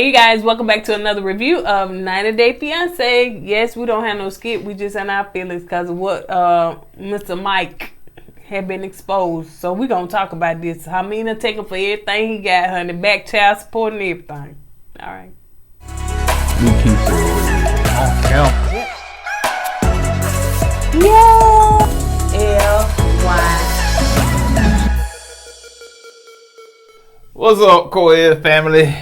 Hey guys, welcome back to another review of 90 Day Fiancé. Yes, we don't have no skit. We just in our feelings because of what Mr. Mike had been exposed. So we're going to talk about this. Helena taking for everything he got, honey. Back child support and everything. All right. LiQWYD. What's up, KOED family?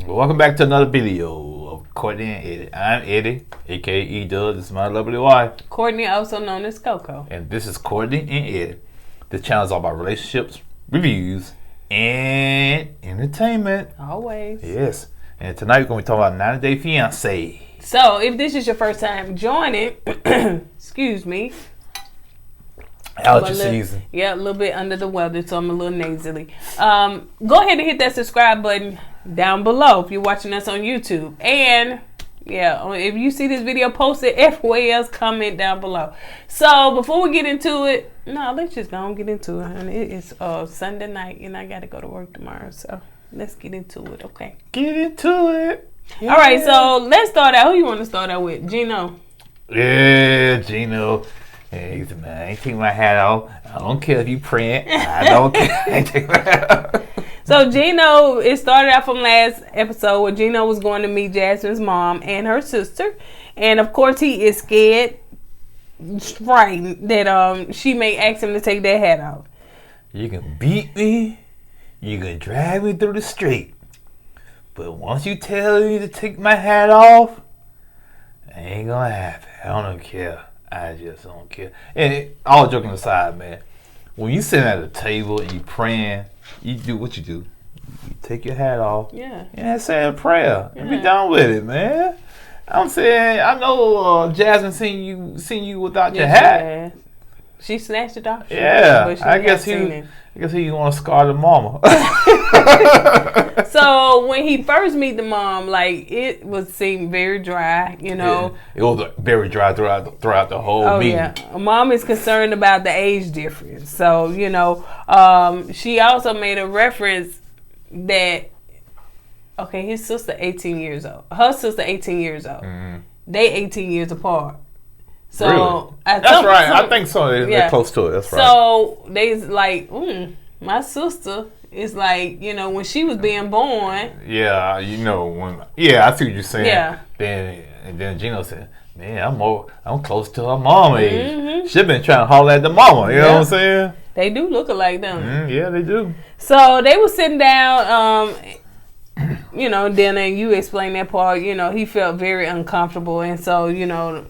Welcome back to another video of Kourtney and Eddie. I'm Eddie, aka E-Dub. This is my lovely wife, Kourtney, also known as Coco. and this is Kourtney and Eddie. This channel is all about relationships, reviews, and entertainment. Always. Yes. And tonight we're going to be talking about 90 Day Fiancé. So, if this is your first time joining, excuse me. Allergy season. Yeah, a little bit under the weather, so I'm a little nasally. Go ahead and hit that subscribe button down below if you're watching us on YouTube. And, yeah, if you see this video posted everywhere else, comment down below. So, before we get into it, let's just go and get into it, honey. It is Sunday night, and I got to go to work tomorrow, so let's get into it, okay? Get into it. Yeah. All right, so let's start out. Who you want to start out with? Gino? Yeah, Gino. Hey, man, I ain't taking my hat off. I don't care if you print. I don't care. I ain't taking my hat off. So Gino, it started out from last episode where Gino was going to meet Jasmine's mom and her sister. And of course he is scared, frightened that she may ask him to take that hat off. You can beat me. You can drag me through the street. But once you tell me to take my hat off, I ain't gonna happen. I don't care. I just don't care. And all joking aside, man, when you sitting at a table and you praying, you do what you do. You take your hat off. Yeah. And say a prayer. Yeah. And be done with it, man. I'm saying, I know Jasmine seen you without your hat. She snatched it off. Yeah. I guess he want to scar the mama. So when he first meet the mom, like it seem very dry, you know. Yeah. It was very dry throughout the whole meeting. Yeah. Mom is concerned about the age difference. So, you know, she also made a reference that his sister 18 years old. Her sister 18 years old. Mm-hmm. They 18 years apart. So really? That's right. I think so. They're close to it. That's right. So they like, my sister is like, you know, when she was being born. Yeah, you know I see what you're saying. Yeah. Then Gino said, "Man, I'm close to her mom age." Mm-hmm. She been trying to holler at the mama. You know what I'm saying? They do look alike, don't they? Yeah, they do. So they were sitting down, you know, dinner, and you explained that part. You know, he felt very uncomfortable, and so you know.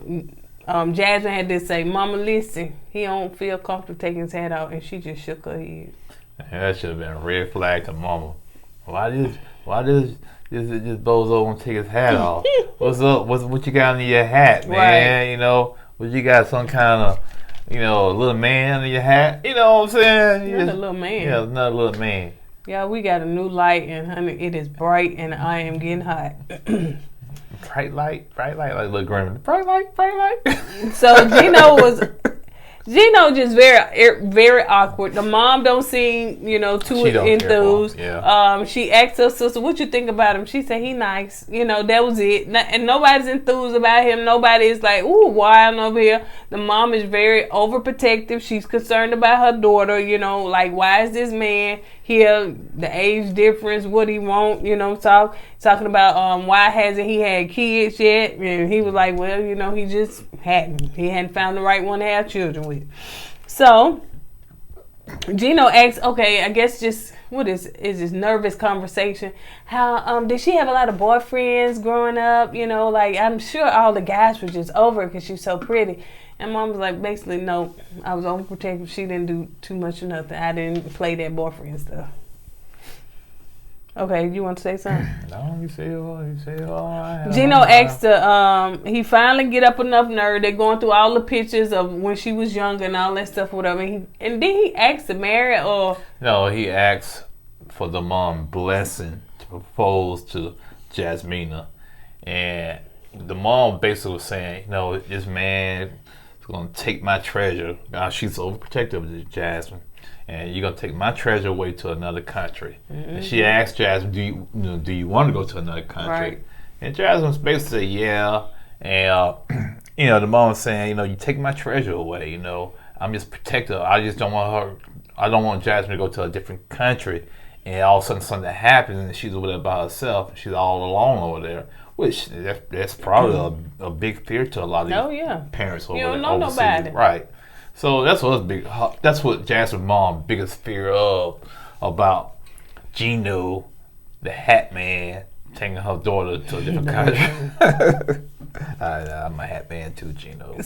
Jasmine had to say, "Mama, listen, he don't feel comfortable taking his hat off," and she just shook her head. Yeah, that should have been a red flag to mama. Why does this bozo want to take his hat off? What's up? What you got under your hat, man? Right. You know, what you got? Some kind of, you know, little man under your hat? You know what I'm saying? Not a little man. Yeah, not a little man. Yeah, we got a new light, and honey, it is bright, and I am getting hot. Bright light, like little gremlin. Bright light. So Gino just very awkward. The mom don't seem, you know, too enthused. Yeah. She asked her sister, "What you think about him?" She said, "He nice." You know, that was it. And nobody's enthused about him. Nobody is like, "Ooh, wild over here." The mom is very overprotective. She's concerned about her daughter. You know, like, why is this man here? The age difference, what he want? You know, talking about why hasn't he had kids yet? And he was like, well, you know, he just hadn't. He hadn't found the right one to have children with. So Gino asks, okay, I guess just what is this nervous conversation? How did she have a lot of boyfriends growing up? You know, like I'm sure all the guys were just over because she's so pretty. And mom was like, basically, no, I was overprotective. She didn't do too much of nothing. I didn't play that boyfriend stuff. Okay, you want to say something? No, you say it. Gino asked he finally get up enough nerve. They're going through all the pictures of when she was younger and all that stuff, whatever. And then he asked to marry or? No, he asked for the mom blessing to propose to Jasmina. And the mom basically was saying, you know, this man gonna take my treasure. She's overprotective of Jasmine, and you're gonna take my treasure away to another country. Mm-hmm. And she asked Jasmine, do you want to go to another country? Right. And Jasmine's basically said, yeah. And the mom's saying, you take my treasure away. I'm just protective. I just don't want her. I don't want Jasmine to go to a different country, and all of a sudden something happens, and she's over there by herself. She's all alone over there. Which that's probably a big fear to a lot of these parents over there. You don't know nobody, right? So that's what Jasmine's mom's biggest fear about Gino, the Hat Man, taking her daughter to a different country. I'm a Hat Man too, Gino.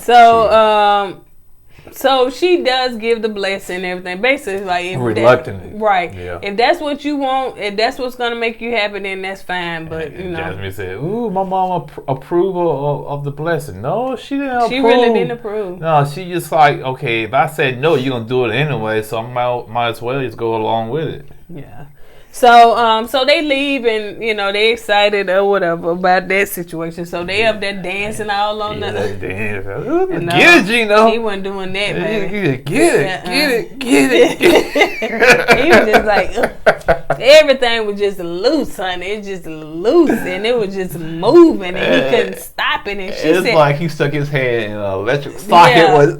So she does give the blessing and everything. Basically, like reluctantly, right? Yeah. If that's what you want, if that's what's gonna make you happy, then that's fine. But and Jasmine said, "Ooh, my mom approval of the blessing." No, she didn't. She really didn't approve. No, she just like, okay, if I said no, you're gonna do it anyway, so I might as well just go along with it. Yeah. So they leave and they excited or whatever about that situation. So they up there dancing all on the. Get it, Gino. He wasn't doing that, baby. Get it. He was just like everything was just loose, honey. It's just loose, and it was just moving, and he couldn't stop it. And she said, like he stuck his hand in an electric socket.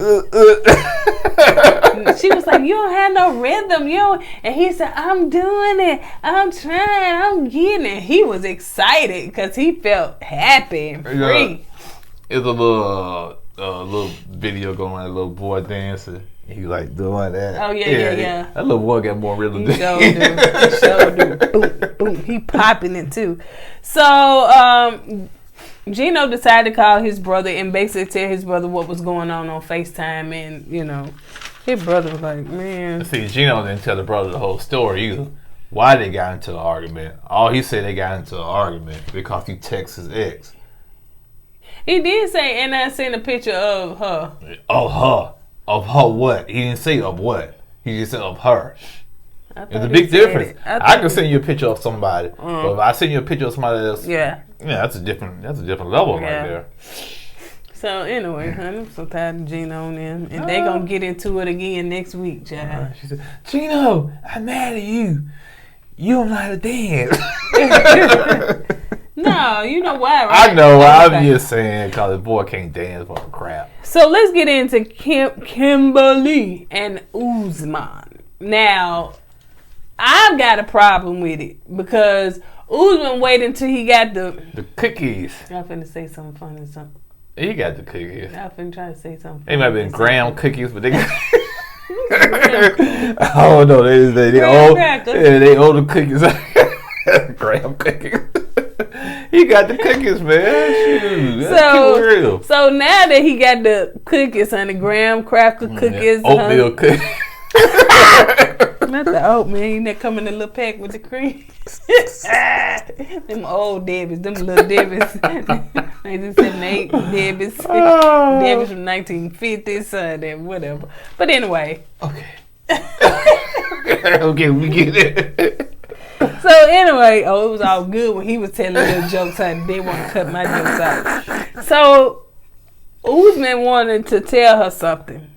She was like, "You don't have no rhythm, and he said, "I'm doing it. I'm trying. I'm getting it." He was excited because he felt happy and free. It's a little video going on, a little boy dancing. He like doing that. Oh yeah. That little boy got more rhythm than he sure do. Boom, boom. He popping it too. So Gino decided to call his brother and basically tell his brother what was going on FaceTime, and his brother was like, man. See, Gino didn't tell the brother the whole story either. Why they got into an argument? All he said they got into an argument because he texted his ex. He did say, and I seen a picture of her. Of her. Of her what? He didn't say of what. He just said of her. It's a big difference. I can send you a picture of somebody, but if I send you a picture of somebody else, that's a different level right there. So anyway, honey, I'm so tired of Gino and them, and they gonna get into it again next week, child. She said, "Gino, I'm mad at you. You don't know how to dance." No, you know why, right? I know. I'm just saying because the boy can't dance for crap. So let's get into Kimberly and Usman. Now, I've got a problem with it because Usman waited until he got the cookies. I'm finna say something funny or something. He got the cookies. I'm finna try to say something. They might have been graham cookies, but they got... I don't know. They old the cookies. Graham cookies. He got the cookies, man. Shoot, so now that he got the cookies and the graham cracker cookies, oatmeal cookies. Not the oatmeal. That come in a little pack with the cream. Them old Debbies, them little Debbies. 1978 Debbies. Debbies from 1950s, and whatever. But anyway. Okay. Okay, we get it. So anyway, it was all good when he was telling little jokes and they want to cut my jokes out. So Usman wanted to tell her something.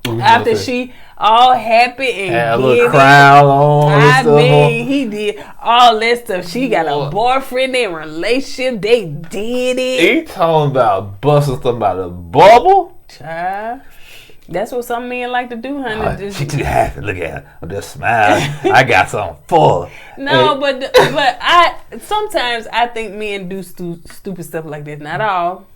After she all happy and had a little crown on. I mean, he did all that stuff. She got a boyfriend in a relationship. They did it. He talking about busting something about a bubble. Child. That's what some men like to do, honey. She too happy. Look at her. Just smile. I got something for her. No, but I sometimes I think men do stupid stuff like this. Not all.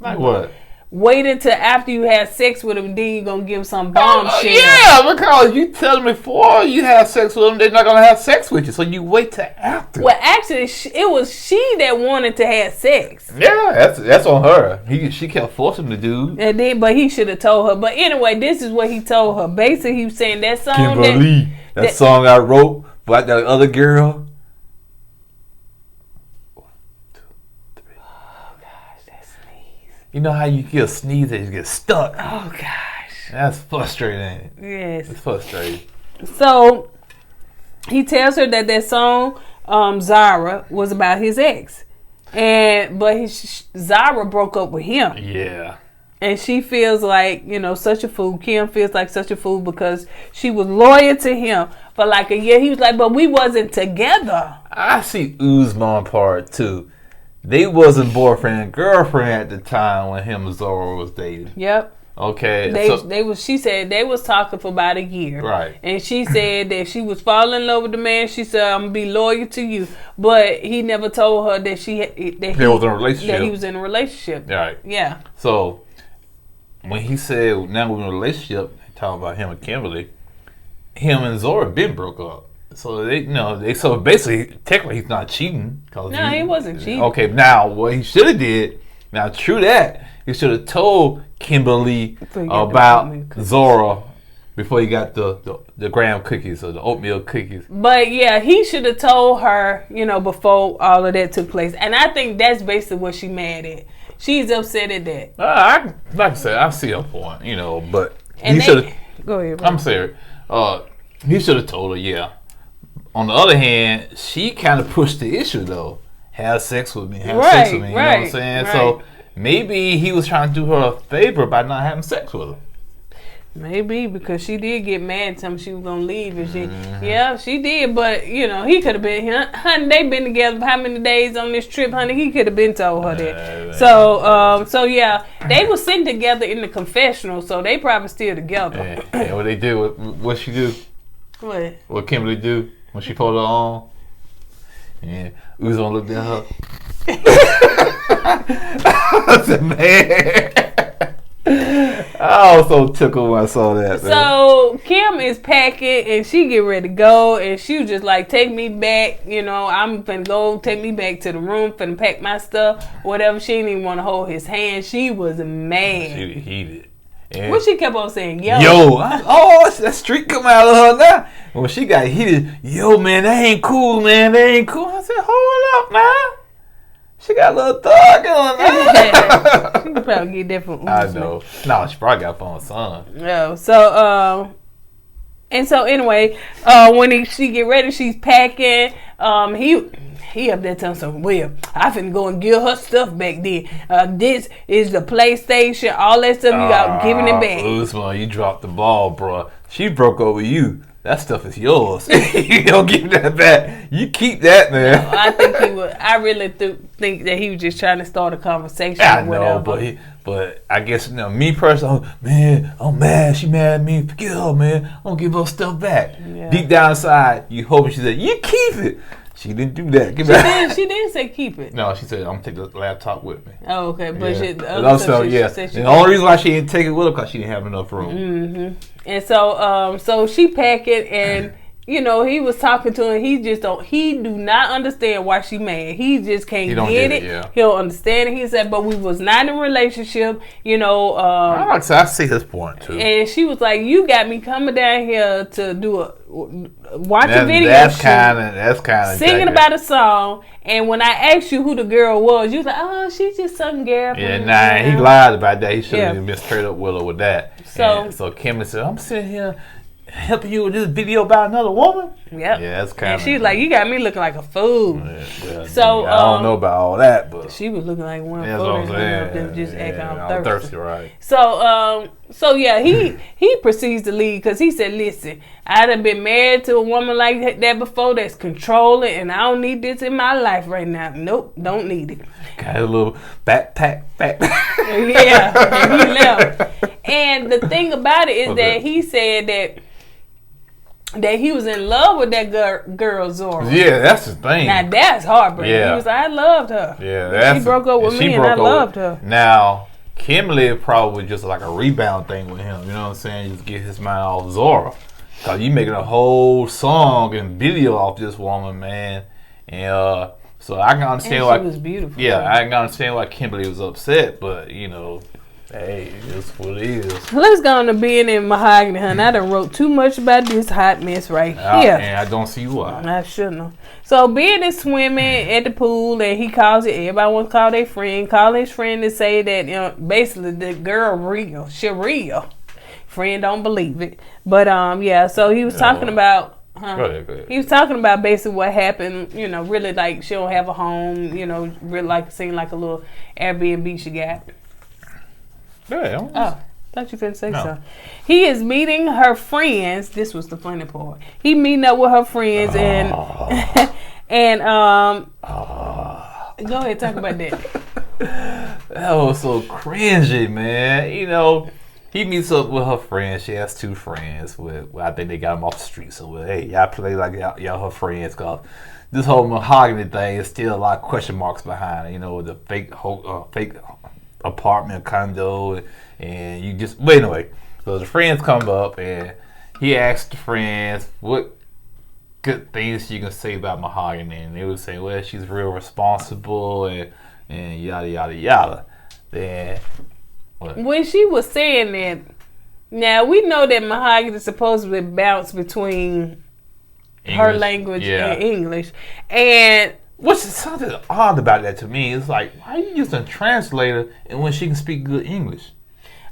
Like what? Wait until after you have sex with them, then you gonna give them some bombshell. Yeah, because you telling me before you have sex with them, they're not gonna have sex with you. So you wait till after. Well, actually, it was she that wanted to have sex. Yeah, that's on her. She kept forcing him to do. And then, but he should have told her. But anyway, this is what he told her. Basically, he was saying that song. Kimberly, that song I wrote about that other girl. You know how you get a sneeze and you get stuck? Oh, gosh. That's frustrating, ain't it? Yes. It's frustrating. So, he tells her that song, Zara, was about his ex. But Zara broke up with him. Yeah. And she feels like, such a fool. Kim feels like such a fool because she was loyal to him for like a year. He was like, but we wasn't together. I see Uzman part too. They wasn't boyfriend and girlfriend at the time when him and Zora was dating. Yep. Okay. She said they was talking for about a year. Right. And she said that she was falling in love with the man. She said, I'm gonna be loyal to you. But he never told her that he was in a relationship. That he was in a relationship. Right. Yeah. So when he said now we're in a relationship, talking about him and Kimberly, him and Zora been broke up. So so basically, technically, he's not cheating. No, he wasn't cheating. Okay, now what he should have did. Now, true that he should have told Kimberly about Zora before he got the graham cookies or the oatmeal cookies. But yeah, he should have told her, before all of that took place. And I think that's basically what she mad at. She's upset at that. Like I said, I see her point, but he should have. Go ahead. Bro. I'm serious. He should have told her, yeah. On the other hand, she kind of pushed the issue though. Have sex with me. You know what I'm saying? Right. So maybe he was trying to do her a favor by not having sex with her. Maybe because she did get mad, telling me she was gonna leave, and yeah, she did. But he could have been, honey. They've been together how many days on this trip, honey? He could have been told her that. So yeah, they were sitting together in the confessional, so they probably still together. Yeah, what they do? What she do? What? What Kimberly do when she pulled her on? Yeah, Uzman looked at her. I said, man. I was so tickled when I saw that. So Kim is packing and she get ready to go, and she was just like, take me back, I'm finna go, take me back to the room, finna pack my stuff, whatever. She didn't even want to hold his hand. She was mad. She heated. And what she kept on saying, yo. That street come out of her now. When she got heated, yo, man, that ain't cool, man. That ain't cool. I said, hold up, man. She got a little thug on there. She could probably get that from Uzman. I know. No, she probably got it from her son. No. So anyway, when she get ready, she's packing. He up there telling something, well, I finna go and give her stuff back then. This is the PlayStation, all that stuff, you got giving it back. Uzman, you dropped the ball, bro. She broke over you. That stuff is yours. You don't give that back. You keep that, man. No, I think he would. I really think that he was just trying to start a conversation. I know, but I guess me personally, man, I'm mad. She mad at me. Forget her, man. I'm gonna give her stuff back. Yeah. Deep down inside, you hoping she said, you keep it. She didn't do that. She didn't say keep it. No, she said, I'm going to take the laptop with me. Oh, okay. But yeah. The only reason why she didn't take it with her because she didn't have enough room. Mm-hmm. And so she packed it, and he was talking to her. He do not understand why she mad. He just can't get it. Yeah. He don't understand it. He said, but we was not in a relationship, I see his point too. And she was like, you got me coming down here to watch a video. That's kind of singing about a song. And when I asked you who the girl was, you was like, oh, she's just some girl. Yeah, he lied about that. He should have been straight up with her with that. So Kim said, I'm sitting here helping you with this video about another woman? Yep. Yeah, that's kind of. She's like, you got me looking like a fool. Yeah, so I don't know about all that, but she was looking like one fool. That's what I'm saying. Just acting all thirsty. Right. So yeah, he proceeds to leave because he said, listen, I'd have been married to a woman like that before that's controlling, and I don't need this in my life right now. Nope, don't need it. Got a little backpack. Yeah, and he left. And the thing about it is that he said that he was in love with that girl Zora. Yeah, that's the thing. Now that's heartbreaking. Yeah. He was like, I loved her. Yeah, she broke up with me, and I loved her. Now, Kimberly probably just like a rebound thing with him. You know what I'm saying? Just get his mind off Zora. Cause you making a whole song and video off this woman, man. And so I can understand why she was beautiful. Yeah, I can understand why Kimberly was upset, but hey, it's what it is. Let's go on to being in mahogany, honey. I done wrote too much about this hot mess right here. And I don't see why. I shouldn't have. So being is swimming at the pool, and he calls it. Everybody wants to call their friend. Call his friend to say that basically the girl real. She real. Friend don't believe it, but So he was talking about. Go ahead. He was talking about basically what happened. Really like she don't have a home. Really like seem like a little Airbnb she got. Oh, thought you finna say something. He is meeting her friends. This was the funny part. He meeting up with her friends and go ahead, talk about that. That was so cringy, man. You know, he meets up with her friends. She has 2 friends. I think they got them off the street. So, hey, y'all play like y'all her friends. Cause this whole mahogany thing is still a lot of question marks behind it. You know, the fake apartment condo, and you just. But anyway, so the friends come up, and he asked the friends what good things you can say about mahogany, and they would say, well, she's real responsible and yada yada yada. Then when she was saying that, now we know that mahogany is supposedly bounce between English, her language and English, and what's something odd about that to me is like, why are you using a translator and when she can speak good English?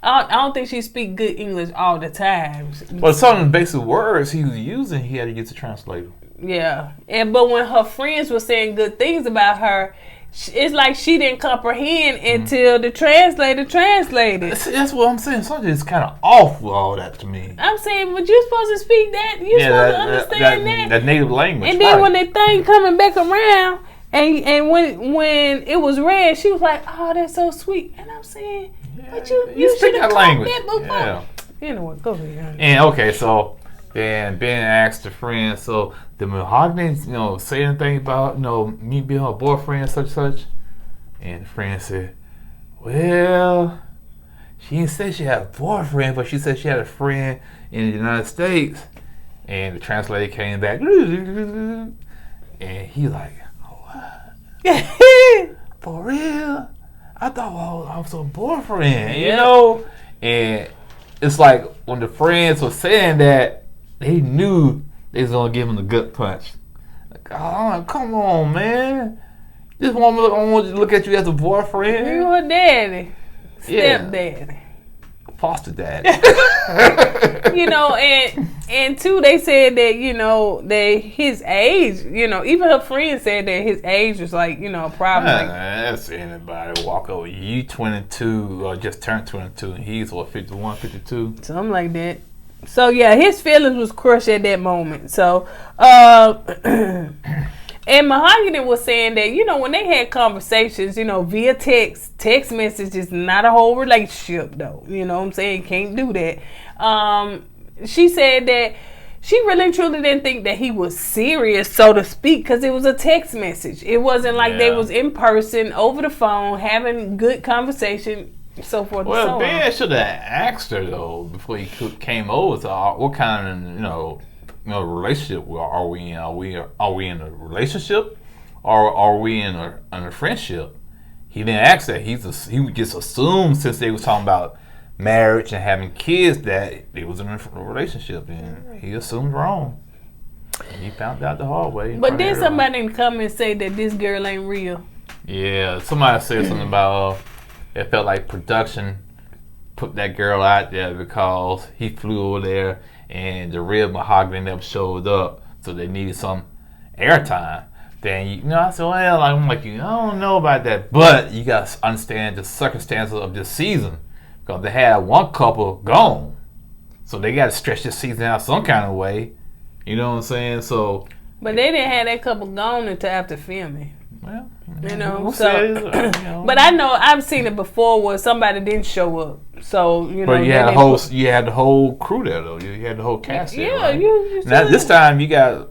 I don't think she speak good English all the time. But some of the basic words he was using, he had to use a translator. Yeah, but when her friends were saying good things about her, it's like she didn't comprehend until the translator translated. That's what I'm saying. Something is kind of off with all that to me. I'm saying, but you're supposed to speak that. You're supposed to understand that native language. And then when the thing coming back around, and when it was read, she was like, "Oh, that's so sweet." And I'm saying, but you speak that language. That before. Yeah. Anyway, go ahead. And okay, so then Ben asked the friend, so the mahogany, say anything about, me being her boyfriend, such? And the friend said, well, she didn't say she had a boyfriend, but she said she had a friend in the United States. And the translator came back, and he like, what? For real? I thought I was her boyfriend, you know? And it's like when the friends were saying that, they knew they was gonna give him the gut punch. Like, oh, come on, man! This woman, I want you to look at you as a boyfriend. You her daddy, stepdaddy, foster daddy. And too, they said that that his age, even her friend said that his age was like a problem. That's anybody walk over. You 22 or just turned 22, and he's 51, 52, something like that. So yeah, his feelings was crushed at that moment. So and Mahogany was saying that when they had conversations, via text message is not a whole relationship though. You know what I'm saying? Can't do that. She said that she really truly didn't think that he was serious, so to speak, because it was a text message. It wasn't like they was in person over the phone having good conversation. So forth and so on. Ben should have asked her though before he came over. So what kind of relationship are we in? Are we in a relationship, or are we in a friendship? He didn't ask that. He just assumed, since they was talking about marriage and having kids, that they was in a relationship, and he assumed wrong. And he found out the hard way. But then somebody come and say that this girl ain't real. Yeah, somebody said something about. It felt like production put that girl out there because he flew over there and the real Mahogany never showed up, so they needed some airtime. Then I said, well, I'm like, I don't know about that, but you got to understand the circumstances of this season, because they had one couple gone, so they got to stretch this season out some kind of way. You know what I'm saying? So, but they didn't have that couple gone until after filming. Well, but I know I've seen it before where somebody didn't show up. So But you had the whole crew there though. You had the whole cast there. Yeah, right? you now this time you got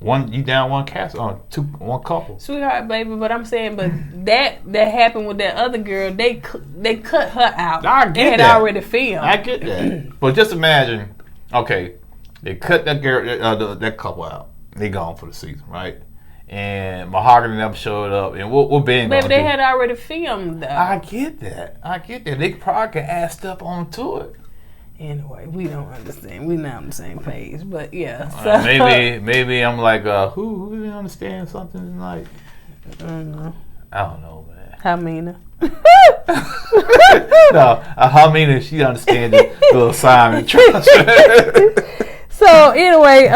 you down one cast on one couple. Sweetheart, baby. But I'm saying, but that happened with that other girl. They cut her out. I get they had that. already filmed. I get that. But just imagine, okay, they cut that girl, that couple out. They gone for the season, right? And Mahogany never showed up, and what Ben gonna do? They had already filmed though. I get that. They probably could add stuff onto it. Anyway, we don't understand. We're not on the same page, but yeah. So. Maybe I'm like, who didn't understand something like? I don't know. I don't know, man. Helena. No, Helena, she understands the little Simon. So anyway,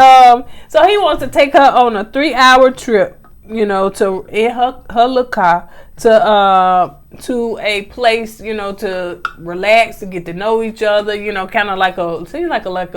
so he wants to take her on a 3-hour trip, to in her little car to to a place, you know, to relax, to get to know each other, you know, kind of like a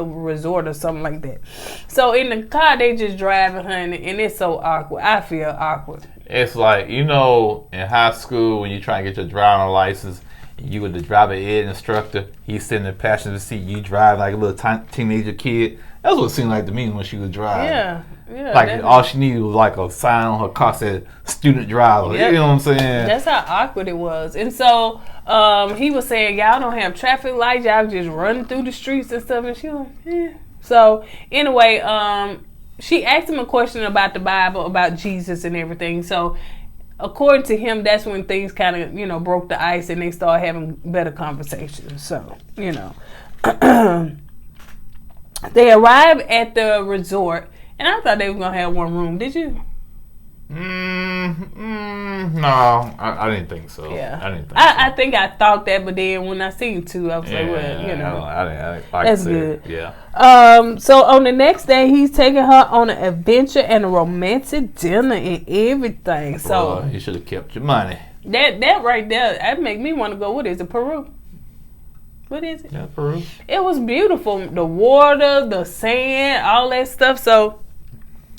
resort or something like that. So in the car, they just driving, honey, and it's so awkward. I feel awkward. It's like, you know, in high school when you try to get your driving license, you were the driver ed instructor. He's sitting in the passenger seat. You drive like a little teenager kid. That's what it seemed like to me when she was driving. Yeah. Like definitely. All she needed was like a sign on her car said student driver. Yep. You know what I'm saying? That's how awkward it was. And so he was saying, y'all don't have traffic lights. Y'all just running through the streets and stuff. And she was like, eh. So anyway, she asked him a question about the Bible, about Jesus and everything. So according to him, that's when things kind of, you know, broke the ice and they started having better conversations. So, you know. They arrived at the resort, and I thought they were going to have one room. Did you? No, I didn't think so. Yeah. I think I thought that, but then when I seen two, I was like, well, you know. I that's good. Yeah. So on the next day, he's taking her on an adventure and a romantic dinner and everything. So you should have kept your money. That right there, that make me want to go. What is it, Peru? What is it? Yeah, Peru. It was beautiful. The water, the sand, all that stuff. So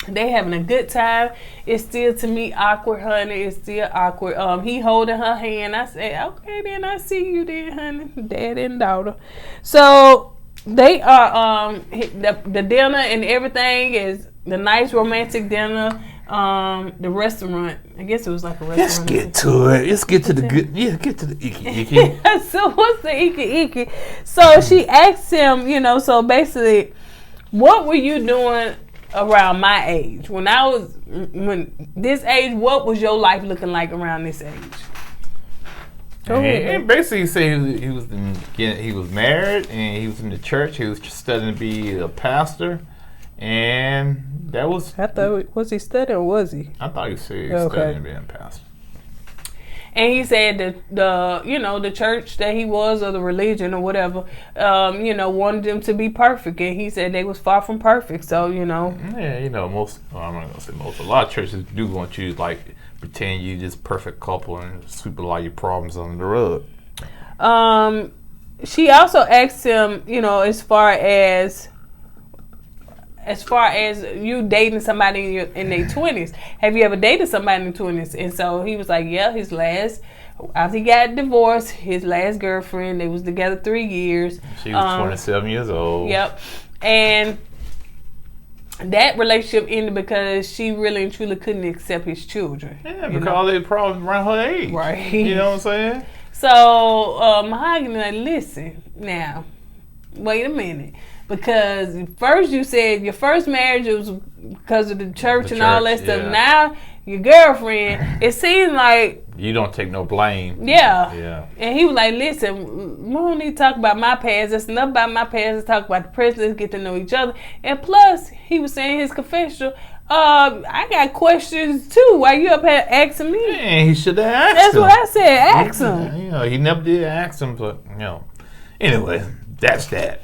they having a good time. It's still, to me, awkward, honey. It's still awkward. He holding her hand. I said, okay, then I see you then, honey. Dad and daughter. So they are, the dinner and everything is the nice romantic dinner. The restaurant, I guess it was like a restaurant. Let's get to it. Let's get to the good. Yeah, get to the icky. So what's the icky? So she asked him, you know, so basically, what were you doing around my age? When this age, what was your life looking like around this age? And basically, he said he was married and he was in the church. He was studying to be a pastor. And that was... I thought, was he studying or was he? I thought he said he was studying being a pastor. And he said that the church that he was, or the religion or whatever, wanted them to be perfect. And he said they was far from perfect. So, you know. Yeah, you know, I'm not going to say most. A lot of churches do want you to, like, pretend you just perfect couple and sweep a lot of your problems under the rug. She also asked him, you know, as far as you dating somebody in their 20s, have you ever dated somebody in their 20s? And so he was like, yeah, after he got divorced, his last girlfriend, they was together 3 years. She was 27 years old. Yep. And that relationship ended because she really and truly couldn't accept his children. Yeah, because all their problems around her age. Right. You know what I'm saying? So, Mahogany, like, listen, now, wait a minute. Because first you said your first marriage was because of the church and all that stuff. Yeah. Now your girlfriend, it seems like you don't take no blame. Yeah. And he was like, listen, we don't need to talk about my past. There's enough about my past. Let's talk about the present. Let's get to know each other. And plus, he was saying his confessional, I got questions too. Why you up here asking me? Man, he should have asked That's him. what I said. Ask him. You know, he never did ask him, but, you know. Anyway, that's that.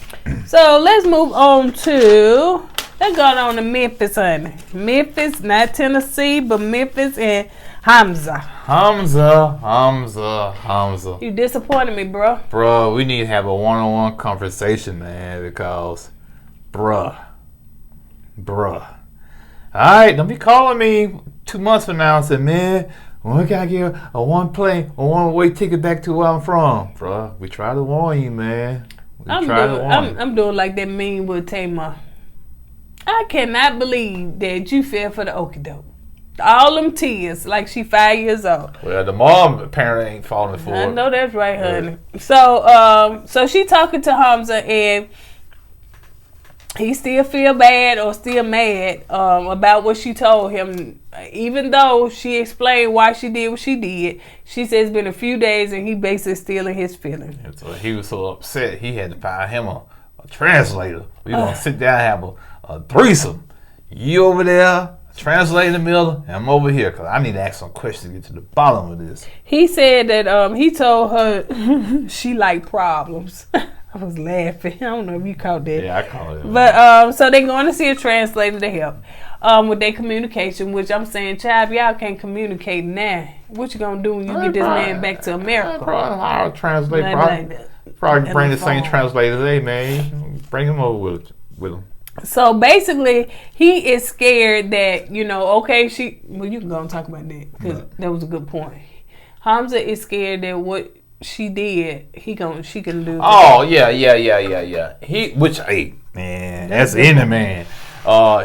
So let's move on to, let's go on to Memphis, honey. Memphis, not Tennessee, but Memphis and Hamza. Hamza. You disappointed me, bro. Bro, we need to have a one-on-one conversation, man, because, bruh. All right, don't be calling me 2 months from now and say, man, we gotta get a one-way ticket back to where I'm from. Bruh, we try to warn you, man. I'm doing like that meme with Tamar. I cannot believe that you fell for the okie doke. All them tears, like she 5 years old. Well, the mom apparently ain't falling for it. I know that's right, honey. So she talking to Hamza, and he still feel bad or still mad about what she told him. Even though she explained why she did what she did, she said it's been a few days and he basically still in his feelings. So he was so upset he had to find him a translator. We're going to sit down and have a threesome. You over there, translate in the middle, and I'm over here because I need to ask some questions to get to the bottom of this. He said that he told her she liked problems. I was laughing. I don't know if you caught that. Yeah, I caught it. But so they're going to see a translator to help with their communication, which I'm saying, child, y'all can't communicate now. What you gonna do when you get this man back to America? I'll translate. Probably bring the same translator today, man. Bring him over with him. So basically, he is scared that, you know, okay, well, you can go and talk about that because that was a good point. Hamza is scared that what she did, she can do. Oh, yeah. Man, that's in the man.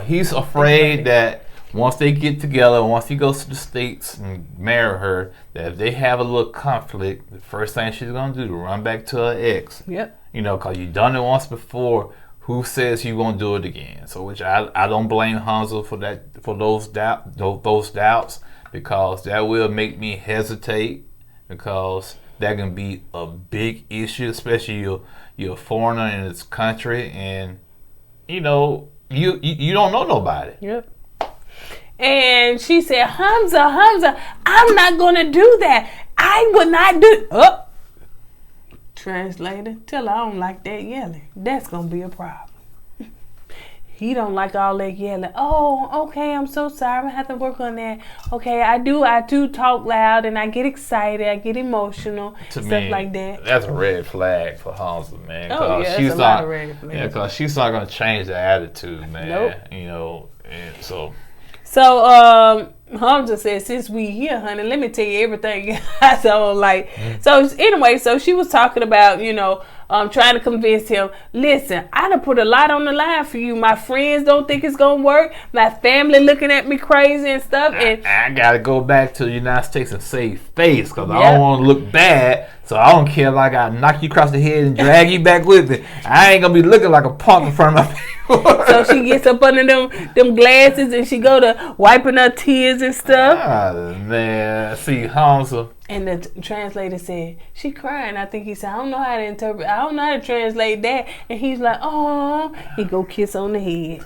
He's afraid that once they get together, once he goes to the States and marry her, that if they have a little conflict, the first thing she's going to do is run back to her ex. Yep. You know, because you've done it once before. Who says you won't do it again? So, which I don't blame Hamza for that, for those doubts, because that will make me hesitate, because that can be a big issue, especially you're a foreigner in this country, and you know you don't know nobody. Yep. And she said, Hamza, I'm not gonna do that. I would not do. Oh. Translator, tell her I don't like that yelling. That's gonna be a problem. He don't like all that yelling. Oh, okay, I'm so sorry. I'm gonna have to work on that. Okay, I do talk loud and I get excited, I get emotional, stuff like that. That's a red flag for Hamza, man. Oh, yeah, that's a lot of red flags. Yeah, because she's not gonna change the attitude, man. Nope. You know, and so Hamza said, since we here, honey, let me tell you everything. So like, so anyway, so she was talking about, you know, trying to convince him, listen, I done put a lot on the line for you. My friends don't think it's gonna work. My family looking at me crazy and stuff. And I gotta go back to the United States and save face, because I don't want to look bad. So I don't care if I gotta knock you across the head and drag you back with me. I ain't gonna be looking like a punk in front of my people. So she gets up under them glasses and she go to wiping her tears and stuff. Ah, man, see Hamza. And the translator said, she crying. I think he said, I don't know how to interpret. I don't know how to translate that. And he's like, oh, he go kiss on the head.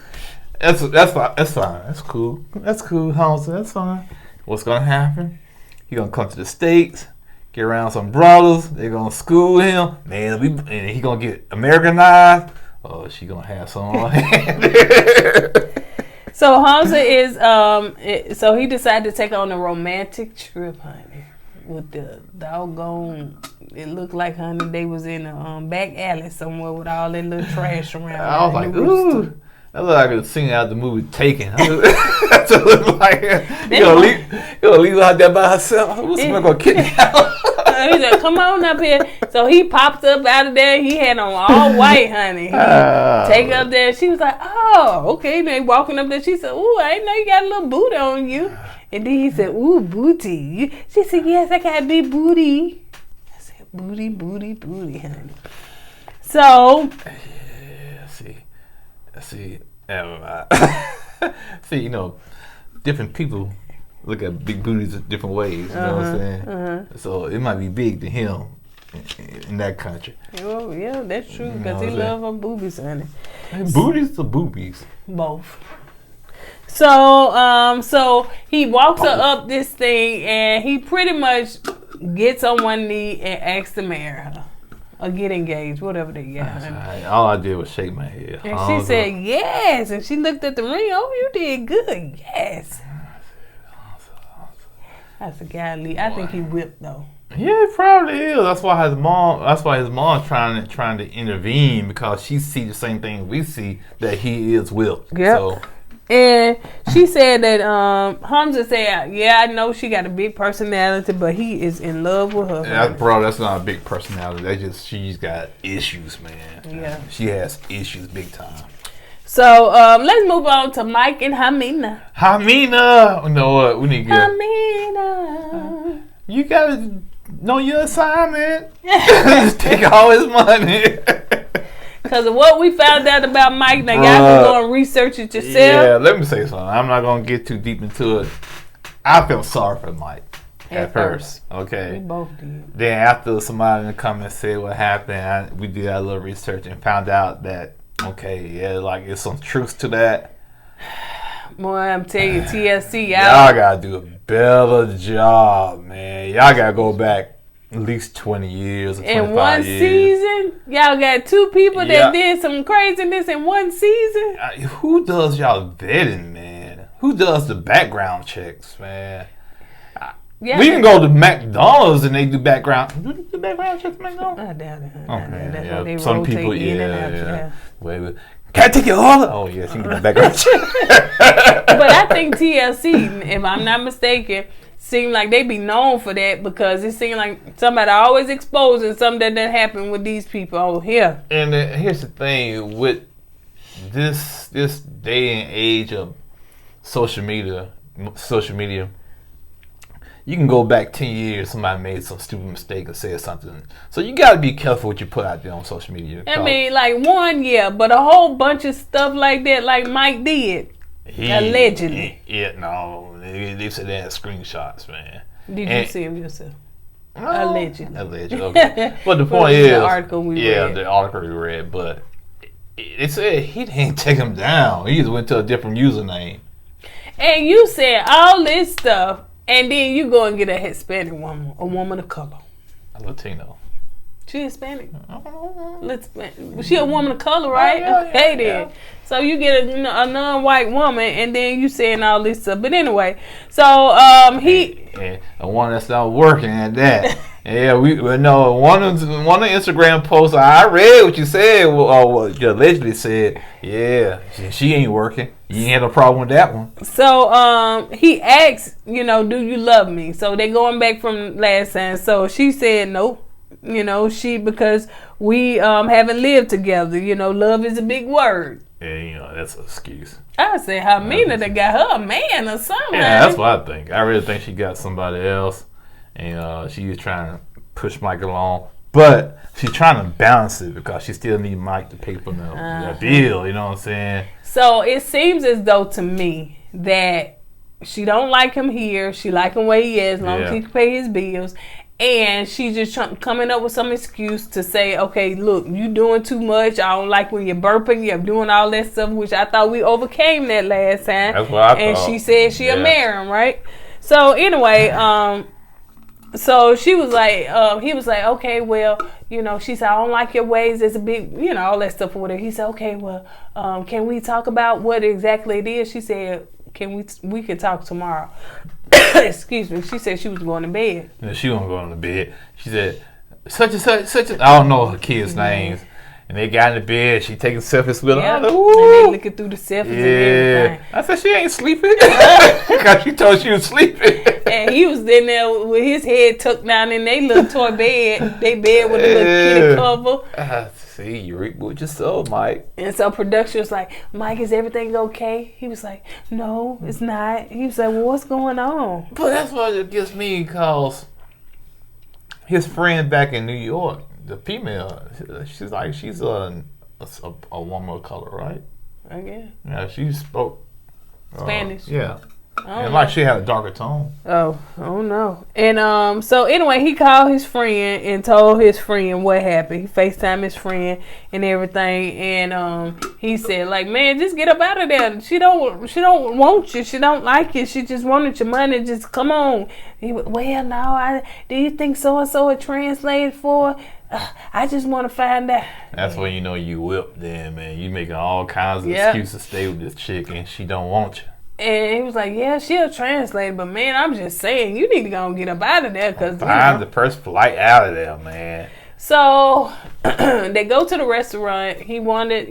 That's fine. That's cool. That's cool, Hamza. That's fine. What's gonna happen? He gonna come to the States, get around some brothers. They're gonna school him. Man, and he gonna get Americanized. Oh, she gonna have some on hand. So Hamza is so he decided to take on a romantic trip, honey. With the doggone, it looked like, honey, they was in a back alley somewhere with all that little trash around. I was like, ooh, that looked like a scene out of the movie Taken. That's what it looked like. You gonna leave her out there by herself? What's gonna kidnap her? He said, come on up here. So he pops up out of there. He had on all white, honey. He take up there. She was like, oh, okay. They walking up there. She said, ooh, I didn't know you got a little booty on you. And then he said, ooh, booty. She said, yes, I got big booty. I said, booty, honey. So. Yeah, see, see, you know, different people look at big booties different ways, you know what I'm saying? So it might be big to him in that country. Oh, yeah, that's true, because he love her boobies, honey. Booties or boobies? Both. So he walks her up this thing, and he pretty much gets on one knee and asks to marry her. Or get engaged, whatever they got. Right. All I did was shake my head. And she said, yes. And she looked at the ring. Oh, you did good. Yes. That's a guy, Lee. I think he whipped, though. Yeah, it probably is. That's why his mom's trying to intervene, because she sees the same thing we see, that he is whipped. Yep. So. And she said that Hamza said, yeah, I know she got a big personality, but he is in love with her. That's not a big personality. She's got issues, man. Yeah. She has issues big time. So let's move on to Mike and Helena. Helena! You know what? We need to get Helena. You gotta know your assignment. Just take all his money. Because of what we found out about Mike, now y'all can go and research it yourself. Yeah, let me say something. I'm not going to get too deep into it. I felt sorry for Mike at first. Okay. We both did. Then after somebody in the comments said what happened, we did a little research and found out that, okay, yeah, like there's some truth to that. Boy, I'm telling you, TSC, y'all got to do a better job, man. Y'all got to go back at least 20 years or 25 in one years. season? Y'all got 2 people that did some craziness in one season? Who does y'all vetting, man? Who does the background checks, man? We can go to McDonald's and they do background. Do they do background checks at McDonald's? I doubt it. Okay, That's yeah. they Some people, in and out. Wait. Can I take your order? Oh, yes, you can do the background check. But I think TLC, if I'm not mistaken, seem like they be known for that because it seems like somebody always exposing something that happened with these people over here. And here's the thing with this day and age of social media, you can go back 10 years, somebody made some stupid mistake or said something. So you got to be careful what you put out there on social media. I mean, like but a whole bunch of stuff like that, like Mike did. Allegedly. No. They said they had screenshots, man. Did you see him yourself? No. Allegedly, okay. But the point is, the article we read. The article we read, but it said he didn't take him down. He just went to a different username. And you said all this stuff, and then you go and get a Hispanic woman, a woman of color. A Latino. She Hispanic. She a woman of color, right? Okay, then. Yeah. So you get a non-white woman, and then you saying all this stuff. But anyway, so he and one that's not working at that. Yeah, one of the Instagram posts I read what you said, what you allegedly said. Yeah, she ain't working. You ain't had no problem with that one. So he asked, do you love me? So they going back from last time. So she said nope. Because we haven't lived together. Love is a big word. Yeah, that's an excuse. I said, Helena that got her a man or something. Yeah, that's what I think. I really think she got somebody else, and she was trying to push Mike along. But she's trying to balance it because she still needs Mike to pay for the bill. You know what I'm saying? So it seems as though to me that she don't like him here. She like him where he is, as long as he can pay his bills. And she's just coming up with some excuse to say, okay, look, you doing too much. I don't like when you're burping. You're doing all that stuff, which I thought we overcame that last time. That's what I thought. And she said she'll marry him, right? So anyway, so she was like, he was like, okay, well, she said, I don't like your ways. There's a big, all that stuff with her. He said, okay, well, can we talk about what exactly it is? She said, we can talk tomorrow. Excuse me. She said she was going to bed. No, she wasn't going to bed. She said, such and such. I don't know her kids' names. And they got in the bed. She taking selfies with her. Yeah. And they looking through the selfies and everything. I said, she ain't sleeping. Because she told she was sleeping. And he was in there with his head tucked down in their little toy bed. They bed with a little kitty cover. See, you reap what you sow, Mike. And so production was like, Mike, is everything okay? He was like, no, it's not. He was like, well, what's going on? But that's what it gets me, because his friend back in New York, the female, she's a woman of color, right? I guess. Yeah, she spoke Spanish. Yeah. And like she had a darker tone. Oh no. And so anyway, he called his friend and told his friend what happened. He FaceTimed his friend and everything, and he said, like, man, just get up out of there. She don't want you. She don't like you. She just wanted your money. Just come on. He went, well, no, do you think so and so it translated for? I just want to find out. That's when you know you whipped then, man. You making all kinds of excuses to stay with this chick, and she don't want you. And he was like, yeah, she'll translate, but man, I'm just saying, you need to go and get up out of there. Find the first flight out of there, man. So they go to the restaurant. He wanted,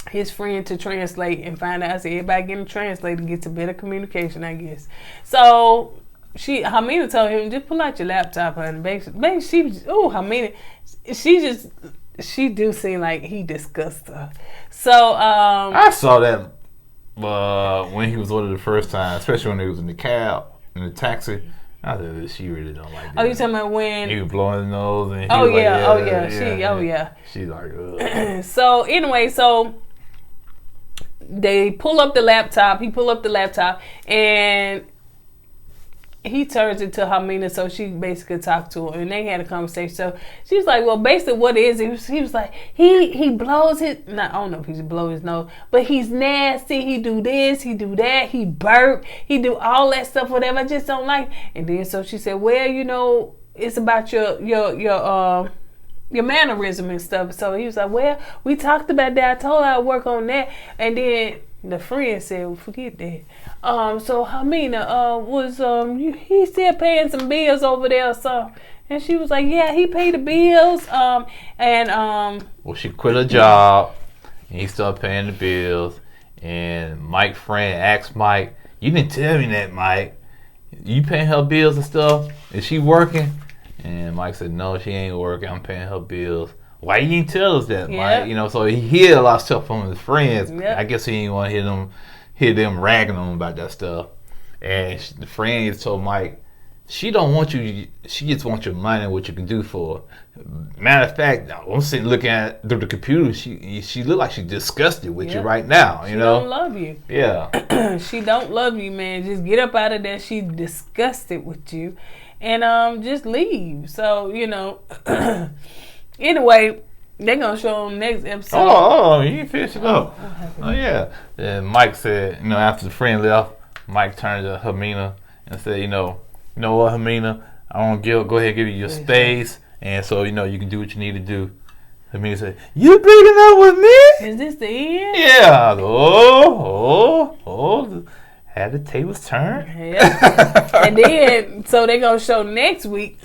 his friend to translate and find out. I said, everybody getting a translator gets a better communication, I guess. So Helena told him, just pull out your laptop, honey. Baby, she do seem like he discussed her. So I saw that when he was ordered the first time, especially when he was in the taxi. I said, she really don't like that. Oh, you talking about when he was blowing his nose and she's like, ugh. So anyway, they pull up the laptop. He pull up the laptop, and he turns it to Helena, so she basically talked to him, and they had a conversation. So she was like, well, basically what it is, he was like, he blows his, I don't know if he blows his nose, but he's nasty, he do this, he do that, he burp, he do all that stuff, whatever, I just don't like. And then so she said, well, you know, it's about your mannerism and stuff. So he was like, well, we talked about that, I told her I'd work on that. And then the friend said, well, forget that. So Helena was he still paying some bills over there, so, and she was like, yeah, he paid the bills, well, she quit her job and he started paying the bills, and Mike's friend asked Mike, you didn't tell me that, Mike, you paying her bills and stuff, is she working? And Mike said, no, she ain't working, I'm paying her bills. Why you didn't tell us that, Mike? You know, so he heard a lot of stuff from his friends. I guess he didn't want to hear them ragging on him about that stuff. And the friend told Mike, she don't want you, she just wants your money and what you can do for her. Matter of fact, I'm sitting looking at through the computer, she look like she's disgusted with you right now, you know? She don't love you. Yeah. She don't love you, man. Just get up out of there. She's disgusted with you. And just leave. So, you know, anyway, they're going to show them next episode. Oh, you ain't finished it up. Oh, yeah. And Mike said, you know, after the friend left, Mike turned to Helena and said, you know what, Helena, I want to go ahead and give you your space. And so, you know, you can do what you need to do. Helena said, you breaking up with me? Is this the end? Yeah. Had the tables turned. Yeah. And then, so they're going to show next week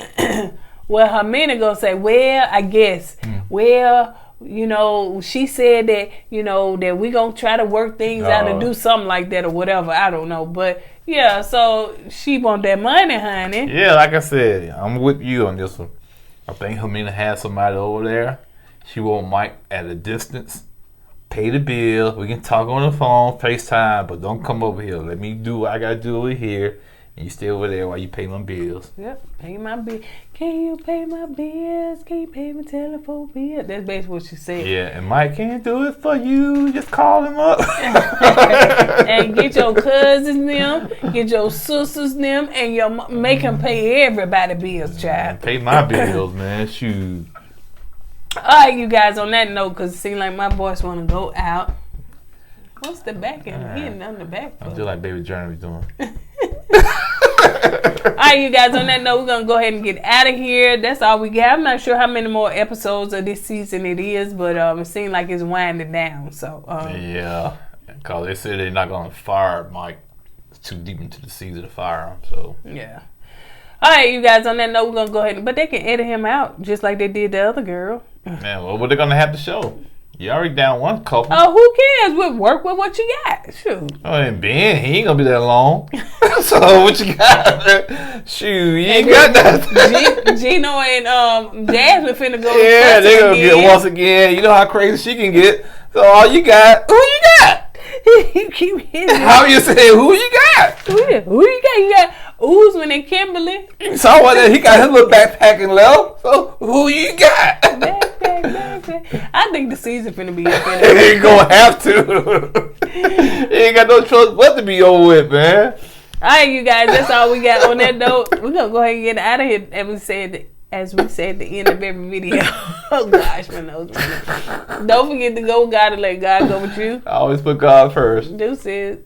where Helena going to say, well, I guess, well, you know, she said that, you know, that we going to try to work things out and do something like that or whatever. I don't know. But, yeah, so she want that money, honey. Yeah, like I said, I'm with you on this one. I think Helena has somebody over there. She want Mike at a distance. Pay the bill. We can talk on the phone, FaceTime, but don't come over here. Let me do what I got to do over here. And you stay over there while you pay my bills. Yep, pay my bill. Can you pay my bills? Can you pay my telephone bill? That's basically what she said. Yeah, and Mike can't do it for you. Just call him up. And get your cousins them, get your sisters them, and make them pay everybody bills, child. Pay my bills, man. Shoot. All right, you guys, on that note, because it seems like my boys want to go out. What's the back end? Hitting on the back. I'm just like Baby Journey doing. All right, you guys, on that note, we're going to go ahead and get out of here. That's all we got. I'm not sure how many more episodes of this season it is, but it seems like it's winding down. So yeah, because they said they're not going to fire Mike. It's too deep into the season to fire him. So yeah. All right, you guys, on that note, we're going to go ahead. But they can edit him out just like they did the other girl. Man, well, what they going to have to show? You already down one couple. Oh, who cares? We'll work with what you got. Shoot. Oh, and Ben, he ain't going to be that long. So what you got? Shoot, you ain't got nothing. Gino and Jasmine finna go. Yeah, they're going to get once again. You know how crazy she can get. So all you got, who you got? You keep hitting me. How you say, who you got? Who you got? You got Usman and Kimberly. You saw what he got his little backpack and left. So who you got? Backpack. I think the season finna be up in there. He ain't gonna have to. He ain't got no choice but to be over with, man. All right, you guys, that's all we got on that note. We're gonna go ahead and get out of here. As we say at the end of every video. Oh gosh, my nose. Don't forget to go with God and let God go with you. I always put God first. Deuces.